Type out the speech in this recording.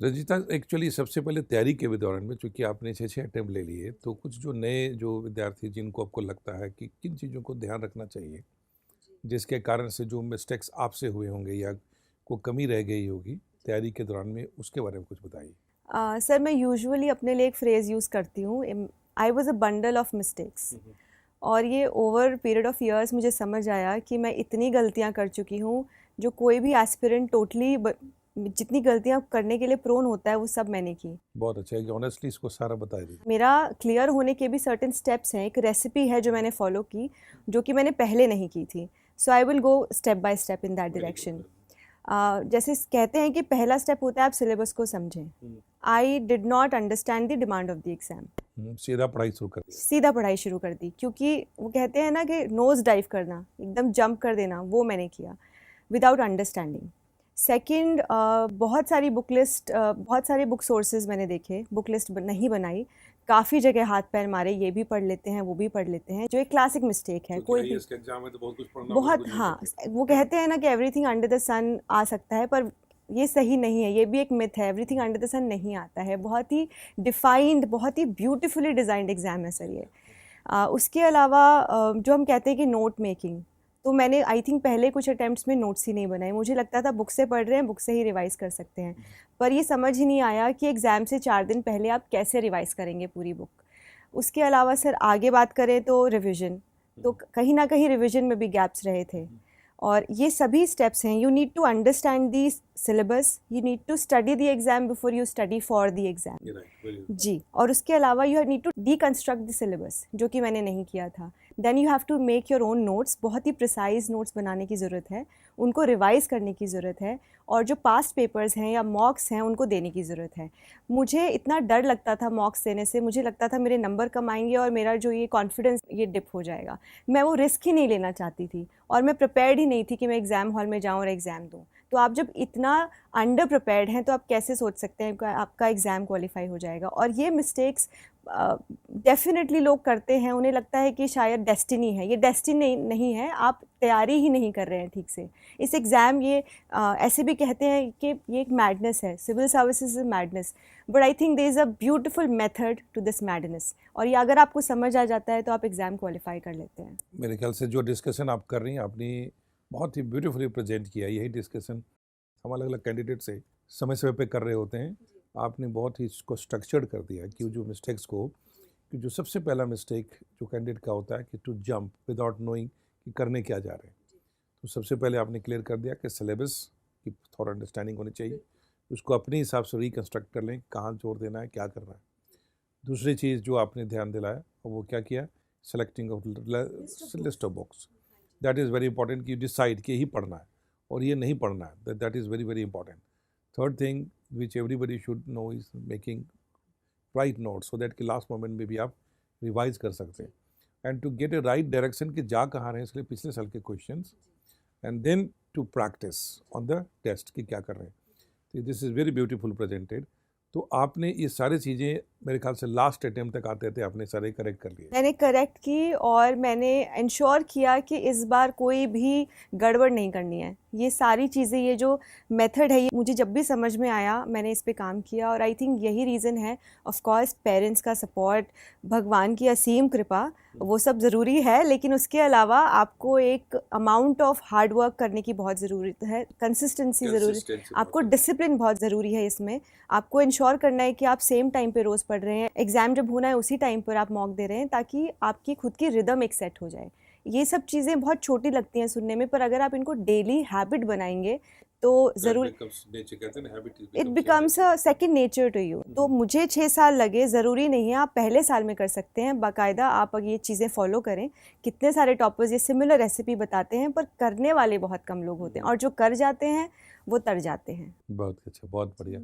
Rajitha, actually सबसे पहले तैयारी के भी दौरान में, चूँकि आपने 6-6 अटेम्प्ट ले लिए, तो कुछ जो नए जो विद्यार्थी जिनको आपको लगता है कि किन चीज़ों को ध्यान रखना चाहिए, जिसके कारण से जो मिस्टेक्स आपसे हुए होंगे या को कमी रह गई होगी तैयारी के दौरान में, उसके बारे में कुछ बताइए? सर मैं यूजुअली अपने लिए एक फ्रेज़ यूज़ करती हूँ, I was a bundle of mistakes. और ये ओवर पीरियड ऑफ इयर्स मुझे समझ आया कि मैं इतनी गलतियाँ कर चुकी हूँ, जो कोई भी एस्पिरेंट टोटली जितनी गलतियाँ करने के लिए प्रोन होता है वो सब मैंने की। बहुत अच्छा है कि ऑनेस्टली इसको सारा बता दीजिए। मेरा क्लियर होने के भी सर्टेन स्टेप्स हैं, एक रेसिपी है जो मैंने फॉलो की, जो कि मैंने पहले नहीं की थी। So I will go step by step in that direction. जैसे कहते हैं कि पहला स्टेप होता है आप सिलेबस को समझें। I did not understand the demand of the exam. सीधा पढ़ाई शुरू कर दी। सीधा पढ़ाई शुरू कर दी, क्योंकि वो कहते हैं ना कि नोज़ डाइव करना, एकदम जंप कर देना, वो मैंने किया विदाउट अंडरस्टैंडिंग। सेकंड, बहुत सारी बहुत सारे बुक सोर्सेज मैंने देखे, बुक लिस्ट नहीं बनाई, काफ़ी जगह हाथ पैर मारे, ये भी पढ़ लेते हैं वो भी पढ़ लेते हैं, जो एक क्लासिक मिस्टेक है। कोई भी इसके एग्जाम में तो बहुत कुछ पढ़ना, बहुत, हाँ, वो कहते हैं ना कि एवरीथिंग अंडर द सन आ सकता है, पर ये सही नहीं है, ये भी एक मिथ है, एवरीथिंग अंडर द सन नहीं आता है। बहुत ही डिफाइंड, बहुत ही ब्यूटीफुली डिज़ाइंड एग्ज़ाम है सर ये। उसके अलावा जो हम कहते हैं कि नोट मेकिंग, तो मैंने आई थिंक पहले कुछ अटैम्प्ट्स में नोट्स ही नहीं बनाए। मुझे लगता था बुक से पढ़ रहे हैं, बुक से ही रिवाइज़ कर सकते हैं, पर ये समझ ही नहीं आया कि एग्ज़ाम से 4 दिन पहले आप कैसे रिवाइज़ करेंगे पूरी बुक। उसके अलावा सर आगे बात करें तो रिविज़न, तो कहीं ना कहीं रिविज़न में भी गैप्स रहे थे। और ये सभी स्टेप्स हैं, you need to understand the syllabus, you need to study the exam before you study for the exam. जी, और उसके अलावा you need to deconstruct the syllabus, जो कि मैंने नहीं किया था। Then you have to make your own notes, बहुत ही प्रिसाइज नोट्स बनाने की ज़रूरत है, उनको रिवाइज़ करने की ज़रूरत है, और जो पास्ट पेपर्स हैं या मॉक्स हैं उनको देने की ज़रूरत है। मुझे इतना डर लगता था मॉक्स देने से, मुझे लगता था मेरे नंबर कम आएंगे और मेरा जो ये कॉन्फिडेंस ये डिप हो जाएगा। मैं वो रिस्क ही नहीं लेना चाहती थी, और मैं प्रिपेयर्ड ही नहीं थी कि मैं एग्ज़ाम हॉल में जाऊँ और एग्ज़ाम दूँ। तो आप जब इतना अंडर प्रिपेयर्ड हैं तो आप कैसे सोच सकते हैं कि आपका एग्ज़ाम क्वालिफाई हो जाएगा। और ये मिस्टेक्स डेफिनेटली लोग करते हैं, उन्हें लगता है कि शायद डेस्टिनी है, ये डेस्टिनी नहीं है, आप तैयारी ही नहीं कर रहे हैं ठीक से। इस एग्ज़ाम ये ऐसे भी कहते हैं कि ये एक मैडनेस है, civil services is madness, but I think there is a beautiful method to this madness, और ये अगर आपको समझ आ जाता है तो आप एग्ज़ाम क्वालिफाई कर लेते हैं। मेरे ख्याल से जो डिस्कशन आप कर रही हैं, आपने बहुत ही ब्यूटीफुली प्रेजेंट किया। यही डिस्कशन हम अलग अलग कैंडिडेट से समय समय पे कर रहे होते हैं। आपने बहुत ही इसको स्ट्रक्चर्ड कर दिया कि जो मिस्टेक्स को, कि जो सबसे पहला मिस्टेक जो कैंडिडेट का होता है कि टू जंप विदाउट नोइंग कि करने क्या जा रहे हैं। तो सबसे पहले आपने क्लियर कर दिया कि सिलेबस की थोड़ा अंडरस्टैंडिंग होनी चाहिए, उसको अपने हिसाब से रिकन्स्ट्रक्ट कर लें, कहाँ जोर देना है, क्या करना है। दूसरी चीज़ जो आपने ध्यान दिलाया वो क्या किया, selecting of list of books, that is very important कि डिसाइड कि ही पढ़ना है और ये नहीं पढ़ना है, that is very very important. Third thing which everybody should know is making right note, so that कि लास्ट मोमेंट में भी आप रिवाइज कर सकते हैं, and to get a right direction कि जा कहाँ रहे हैं, इसलिए पिछले साल के question, and then to practice on the test कि क्या कर रहे हैं। तो this is very beautiful presented. तो आपने ये सारी चीज़ें मेरे ख्याल से लास्ट अटेम्प्ट तक आते थे आपने सारे करेक्ट कर लिए। मैंने करेक्ट की, और मैंने इंश्योर किया कि इस बार कोई भी गड़बड़ नहीं करनी है। ये सारी चीज़ें, ये जो मेथड है, ये मुझे जब भी समझ में आया मैंने इस पे काम किया, और आई थिंक यही रीज़न है। ऑफ कोर्स पेरेंट्स का सपोर्ट, भगवान की असीम कृपा, वो सब ज़रूरी है, लेकिन उसके अलावा आपको एक अमाउंट ऑफ हार्ड वर्क करने की बहुत ज़रूरत है, कंसिस्टेंसी ज़रूरी, आपको डिसिप्लिन बहुत ज़रूरी है इसमें। आपको इंश्योर करना है कि आप सेम टाइम पे रोज़ पढ़ रहे हैं, एग्ज़ाम जब होना है उसी टाइम पर आप मॉक दे रहे हैं, ताकि आपकी खुद की रिदम एक सेट हो जाए। ये सब चीज़ें बहुत छोटी लगती हैं सुनने में, पर अगर आप इनको डेली हैबिट बनाएंगे तो ज़रूर it becomes a second nature to you. तो मुझे 6 साल लगे, ज़रूरी नहीं है आप पहले साल में कर सकते हैं। बाकायदा आप अगर ये चीज़ें फॉलो करें, कितने सारे टॉपर्स ये सिमिलर रेसिपी बताते हैं, पर करने वाले बहुत कम लोग होते हैं, और जो कर जाते हैं वो तर जाते हैं। बहुत अच्छा, बहुत बढ़िया।